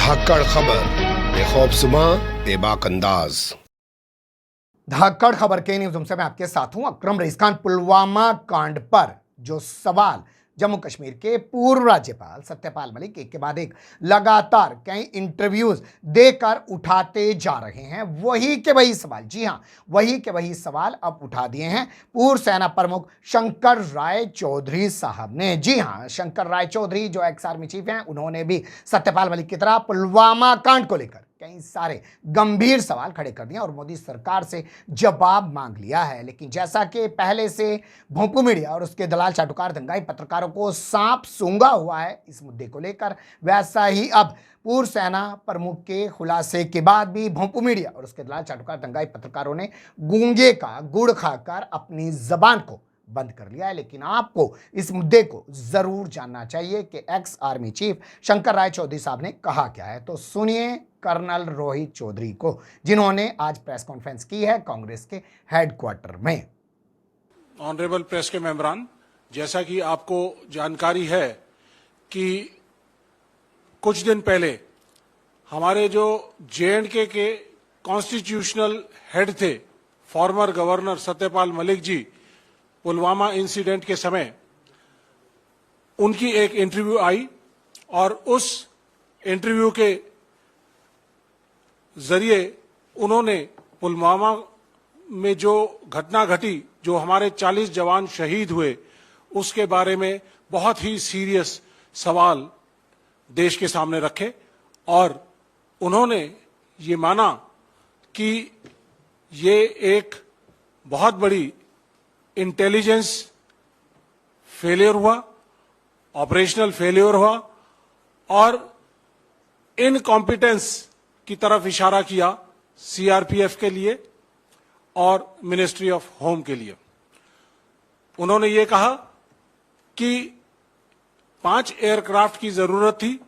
धाकड़ खबर बेखौफजुमा बेबाक अंदाज। धाकड़ खबर के न्यूज़ से मैं आपके साथ हूं अकरम रईस खान। पुलवामा कांड पर जो सवाल जम्मू कश्मीर के पूर्व राज्यपाल सत्यपाल मलिक एक के बाद एक लगातार कई इंटरव्यूज देकर उठाते जा रहे हैं, वही के वही सवाल, जी हां, वही के वही सवाल अब उठा दिए हैं पूर्व सेना प्रमुख शंकर राय चौधरी साहब ने। जी हां, शंकर राय चौधरी जो एक्स आर्मी चीफ हैं, उन्होंने भी सत्यपाल मलिक की तरह पुलवामा कांड को लेकर कई सारे गंभीर सवाल खड़े कर दिए और मोदी सरकार से जवाब मांग लिया है। लेकिन जैसा कि पहले से भोंपू मीडिया और उसके दलाल चाटुकार दंगाई पत्रकारों को सांप सूंघा हुआ है इस मुद्दे को लेकर, वैसा ही अब पूर्व सेना प्रमुख के खुलासे के बाद भी भोंपू मीडिया और उसके दलाल चाटुकार दंगाई पत्रकारों ने गूंगे का गुड़ खाकर अपनी जबान को बंद कर लिया है। लेकिन आपको इस मुद्दे को जरूर जानना चाहिए कि ex army chief Shankar Roy Chaudhary साहब ने कहा क्या है। तो सुनिए कर्नल रोहित चौधरी को, जिन्होंने आज प्रेस कॉन्फ्रेंस की है कांग्रेस के हेडक्वार्टर में। ऑनरेबल प्रेस के मेंबरान, जैसा कि आपको जानकारी है कि कुछ दिन पहले हमारे जो जे.एंड.के के कॉन्स्टिट्यूशनल हेड थे, former governor Satyapal Malik ji, Pulwama incident के समय उनकी एक इंटरव्यू आई और उस इंटरव्यू के जरिए उन्होंने पुलवामा में जो घटना घटी, जो हमारे 40 जवान शहीद हुए, उसके बारे में बहुत ही सीरियस सवाल देश के सामने रखे और उन्होंने ये माना कि ये एक बहुत बड़ी इंटेलिजेंस फेलियर हुआ, ऑपरेशनल फेलियर हुआ और इनकॉम्पिटेंस की तरफ इशारा किया सीआरपीएफ के लिए और मिनिस्ट्री ऑफ होम के लिए। उन्होंने ये कहा कि 5 एयरक्राफ्ट की जरूरत थी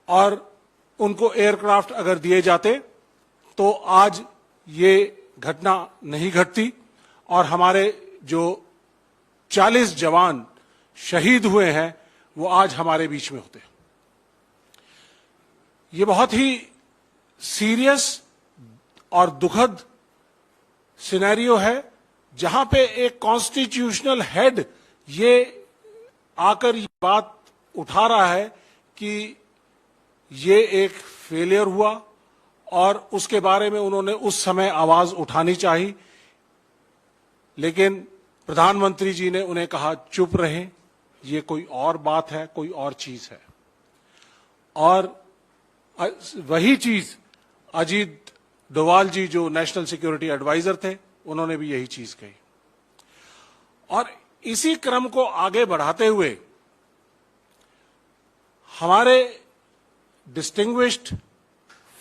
और उनको एयरक्राफ्ट अगर दिए जाते तो आज ये घटना नहीं घटती और हमारे जो 40 जवान शहीद हुए हैं वो आज हमारे बीच में होते। ये बहुत ही सीरियस और दुखद सिनेरियो है जहां पे एक कॉन्स्टिट्यूशनल हेड ये आकर ये बात उठा रहा है कि ये एक फेलियर हुआ और उसके बारे में उन्होंने उस समय आवाज उठानी चाहिए, लेकिन प्रधानमंत्री जी ने उन्हें कहा चुप रहें, ये कोई और बात है, कोई और चीज है। और वही चीज अजीत डोवाल जी जो नेशनल सिक्योरिटी एडवाइजर थे, उन्होंने भी यही चीज कही। और इसी क्रम को आगे बढ़ाते हुए हमारे distinguished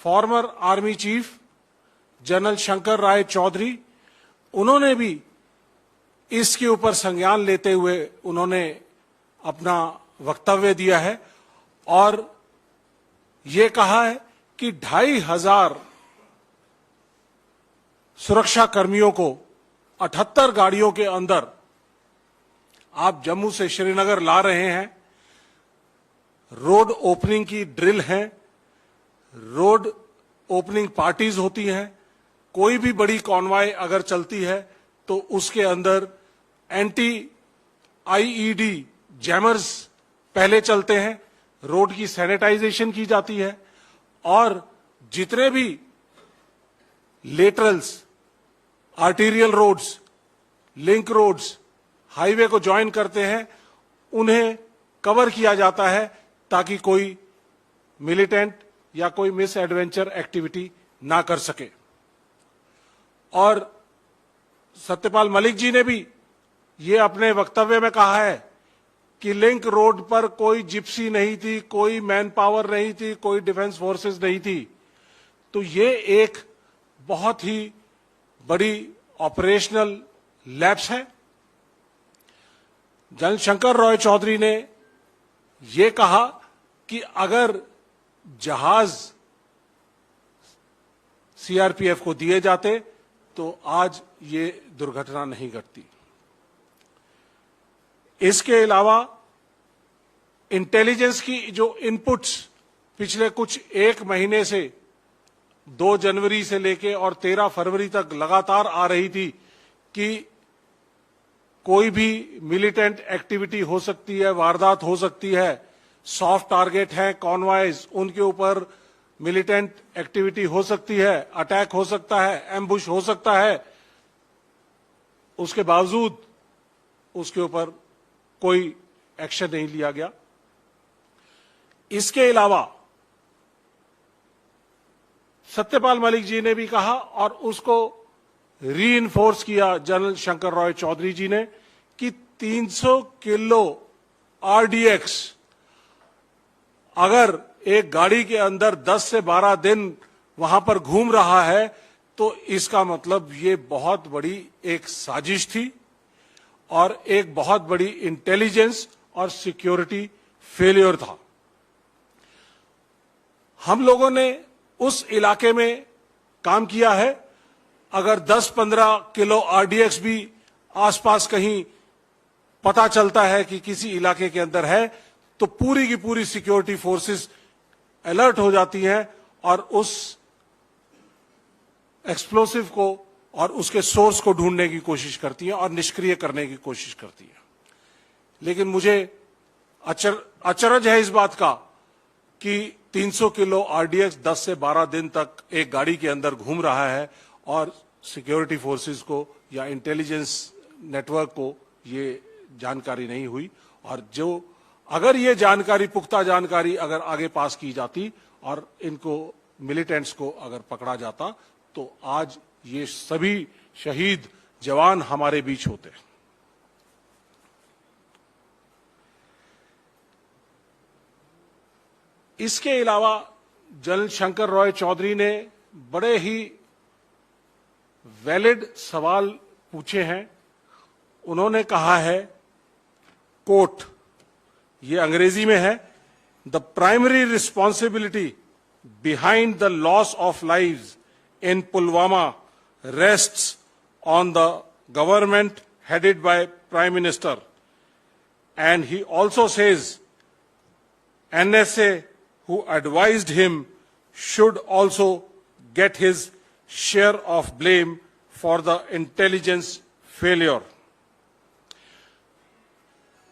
former army chief general Shankar Roy Chowdhury, उन्होंने भी इसके ऊपर संज्ञान लेते हुए उन्होंने अपना वक्तव्य दिया है और ये कहा है कि 2500 सुरक्षा कर्मियों को 78 गाड़ियों के अंदर आप जम्मू से श्रीनगर ला रहे हैं। रोड ओपनिंग की ड्रिल है, रोड ओपनिंग पार्टीज होती हैं, कोई भी बड़ी कॉन्वॉय अगर चलती है तो उसके अंदर एंटी आईईडी जैमर्स पहले चलते हैं, रोड की सैनिटाइजेशन की जाती है और जितने भी laterals, arterial roads, link roads, highway को ज्वाइन करते हैं, उन्हें कवर किया जाता है ताकि कोई मिलिटेंट या कोई मिस एडवेंचर एक्टिविटी ना कर सके। और सत्यपाल मलिक जी ने भी ये अपने वक्तव्य में कहा है कि लिंक रोड पर कोई जिप्सी नहीं थी, कोई मैन पावर नहीं थी, कोई डिफेंस फोर्सेस नहीं थी। तो ये एक बहुत ही बड़ी ऑपरेशनल लैप्स है। जनरल शंकर राय चौधरी ने ये कहा कि अगर जहाज सीआरपीएफ को दिए जाते तो आज ये दुर्घटना नहीं घटती। इसके अलावा इंटेलिजेंस की जो इनपुट्स पिछले कुछ एक महीने से 2 जनवरी से लेके और 13 फरवरी तक लगातार आ रही थी कि कोई भी मिलिटेंट एक्टिविटी हो सकती है, वारदात हो सकती है, सॉफ्ट टारगेट है कॉन्वॉयज, उनके ऊपर मिलिटेंट एक्टिविटी हो सकती है, अटैक हो सकता है, एम्बुश हो सकता है। उसके बावजूद उसके ऊपर कोई एक्शन नहीं लिया गया। इसके अलावा सत्यपाल मलिक जी ने भी कहा और उसको रीइंफोर्स किया जनरल शंकर रॉय चौधरी जी ने कि 300 किलो आरडीएक्स अगर एक गाड़ी के अंदर 10 से 12 दिन वहां पर घूम रहा है तो इसका मतलब ये बहुत बड़ी एक साजिश थी और एक बहुत बड़ी इंटेलिजेंस और सिक्योरिटी फेलियर था। हम लोगों ने उस इलाके में काम किया है। अगर 10-15 किलो आरडीएक्स भी आसपास कहीं पता चलता है कि किसी इलाके के अंदर है तो पूरी की पूरी सिक्योरिटी फोर्सेस अलर्ट हो जाती हैं और उस एक्सप्लोसिव को और उसके सोर्स को ढूंढने की कोशिश करती हैं और निष्क्रिय करने की कोशिश करती हैं। लेकिन मुझे अचरज है इस बात का कि 300 किलो आरडीएक्स 10 से 12 दिन तक एक गाड़ी के अंदर घूम रहा है और सिक्योरिटी फोर्सेस को या इंटेलिजेंस नेटवर्क को ये जानकारी नहीं हुई। और जो अगर ये जानकारी, पुख्ता जानकारी अगर आगे पास की जाती और इनको मिलिटेंट्स को अगर पकड़ा जाता तो आज ये सभी शहीद जवान हमारे बीच होते। इसके अलावा जनरल शंकर रॉय चौधरी ने बड़े ही वैलिड सवाल पूछे हैं। उन्होंने कहा है, कोट, ये अंग्रेजी में है, the primary responsibility behind the loss of lives in Pulwama rests on the government headed by Prime Minister. And he also says NSA who advised him should also get his share of blame for the intelligence failure.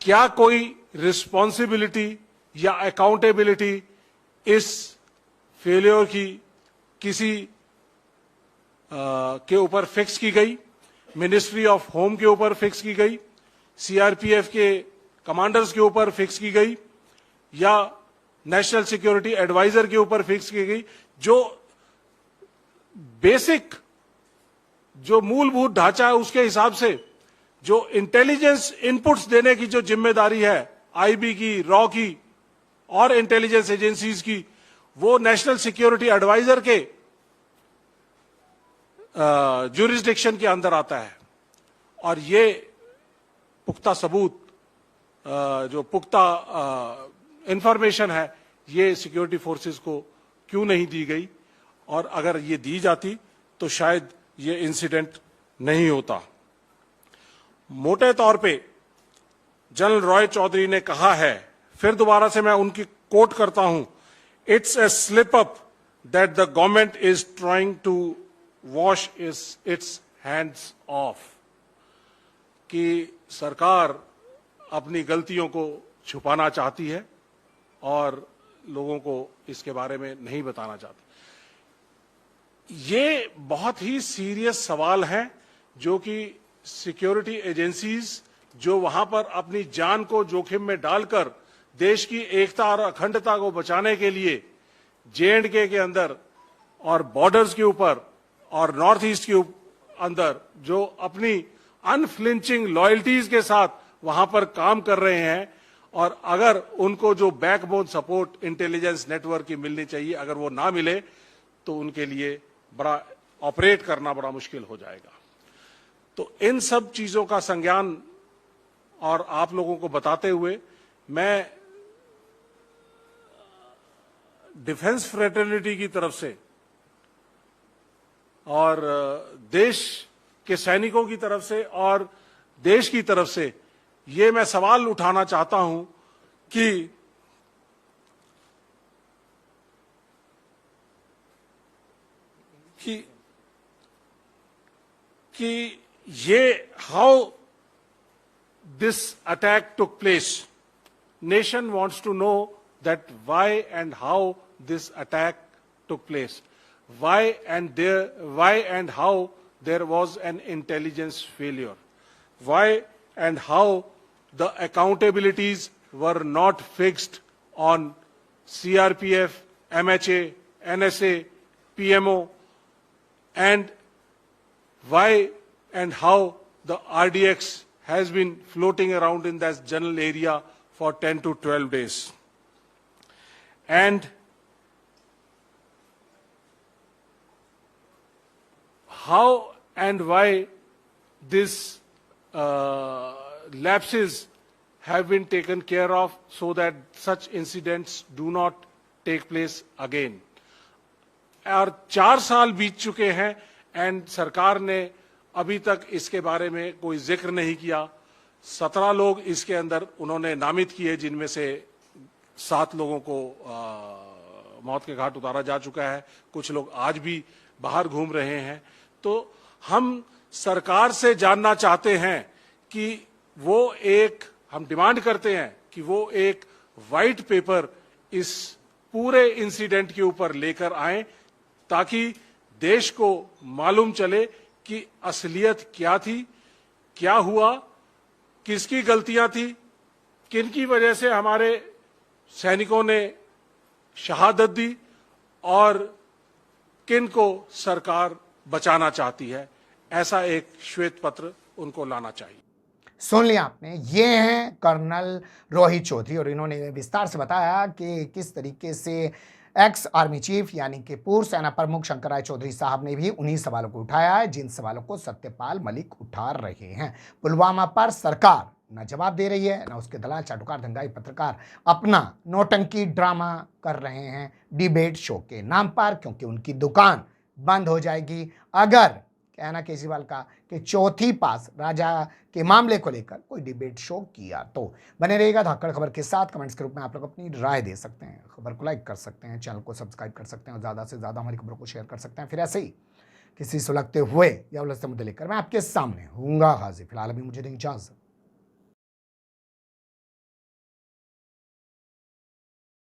क्या कोई responsibility या accountability इस failure की किसी के ऊपर fix की गई? मिनिस्ट्री ऑफ होम के ऊपर फिक्स की गई, सीआरपीएफ के कमांडर्स के ऊपर फिक्स की गई या नेशनल सिक्योरिटी एडवाइजर के ऊपर फिक्स की गई? जो बेसिक, जो मूलभूत ढांचा है उसके हिसाब से जो इंटेलिजेंस इनपुट्स देने की जो जिम्मेदारी है आईबी की, रॉ की और इंटेलिजेंस एजेंसीज की, वो नेशनल सिक्योरिटी एडवाइजर के ज्यूरिसडिक्शन के अंदर आता है। और ये पुख्ता सबूत, जो पुख्ता इंफॉर्मेशन है, ये सिक्योरिटी फोर्सेस को क्यों नहीं दी गई? और अगर ये दी जाती तो शायद ये इंसिडेंट नहीं होता। मोटे तौर पे जनरल रॉय चौधरी ने कहा है, फिर दोबारा से मैं उनकी कोट करता हूं, it's a slip up that the government is trying to wash its hands off, कि सरकार अपनी गलतियों को छुपाना चाहती है और लोगों को इसके बारे में नहीं बताना चाहती। ये बहुत ही सीरियस सवाल हैं जो कि सिक्योरिटी एजेंसीज जो वहां पर अपनी जान को जोखिम में डालकर देश की एकता और अखंडता को बचाने के लिए J&K के अंदर और बॉर्डर्स के ऊपर और नॉर्थ ईस्ट के अंदर जो अपनी अनफ्लिंचिंग लॉयल्टीज के साथ वहां पर काम कर रहे हैं, और अगर उनको जो बैकबोन सपोर्ट इंटेलिजेंस नेटवर्क की मिलनी चाहिए, अगर वो ना मिले तो उनके लिए बड़ा ऑपरेट करना बड़ा मुश्किल हो जाएगा। तो इन सब चीजों का संज्ञान और आप लोगों को बताते हुए मैं डिफेंस फ्रेटर्निटी की तरफ से और देश के सैनिकों की तरफ से और देश की तरफ से ये मैं सवाल उठाना चाहता हूं कि कि ये how this attack took place. Nation wants to know that why and how this attack took place. Why and how there was an intelligence failure. Why and how the accountabilities were not fixed on CRPF, MHA, NSA, PMO, and why and how the RDX has been floating around in that general area for 10 to 12 days. And how and why these lapses have been taken care of so that such incidents do not take place again. और 4 साल बीत चुके हैं and सरकार ने अभी तक इसके बारे में कोई जिक्र नहीं किया। 17 लोग इसके अंदर उन्होंने नामित किए, जिनमें से 7 लोगों को मौत के घाट उतारा जा चुका है। कुछ लोग आज भी बाहर घूम रहे हैं। तो हम सरकार से जानना चाहते हैं कि हम डिमांड करते हैं कि वो एक वाइट पेपर इस पूरे इंसिडेंट के ऊपर लेकर आए, ताकि देश को मालूम चले कि असलियत क्या थी, क्या हुआ, किसकी गलतियां थी, किनकी वजह से हमारे सैनिकों ने शहादत दी और किन को सरकार बचाना चाहती है। ऐसा एक श्वेत पत्र उनको लाना चाहिए। सुन लिया आपने, ये हैं कर्नल रोहित चौधरी और इन्होंने विस्तार से बताया कि किस तरीके से एक्स आर्मी चीफ यानी कि पूर्व सेना प्रमुख शंकर राय चौधरी साहब ने भी उन्हीं सवालों को उठाया है जिन सवालों को सत्यपाल मलिक उठा रहे हैं। पुलवामा पर सरकार न जवाब दे रही है, न उसके दलाल चाटुकार दंगाई पत्रकार अपना नौटंकी ड्रामा कर रहे हैं डिबेट शो के नाम पर, क्योंकि उनकी दुकान बंद हो जाएगी अगर कहना केजरीवाल का कि चौथी पास राजा के मामले को लेकर कोई डिबेट शो किया तो। बने रहेगा धाकड़ खबर के साथ। कमेंट्स के रूप में आप लोग अपनी राय दे सकते हैं, खबर को लाइक कर सकते हैं, चैनल को सब्सक्राइब कर सकते हैं और ज़्यादा से ज़्यादा हमारी खबरों को शेयर कर सकते हैं। फिर ऐसे ही किसी सुलगते हुए या उलझते मुद्दे लेकर मैं आपके सामने हूँगा हाजिर। फिलहाल अभी मुझे दें इजाज़त।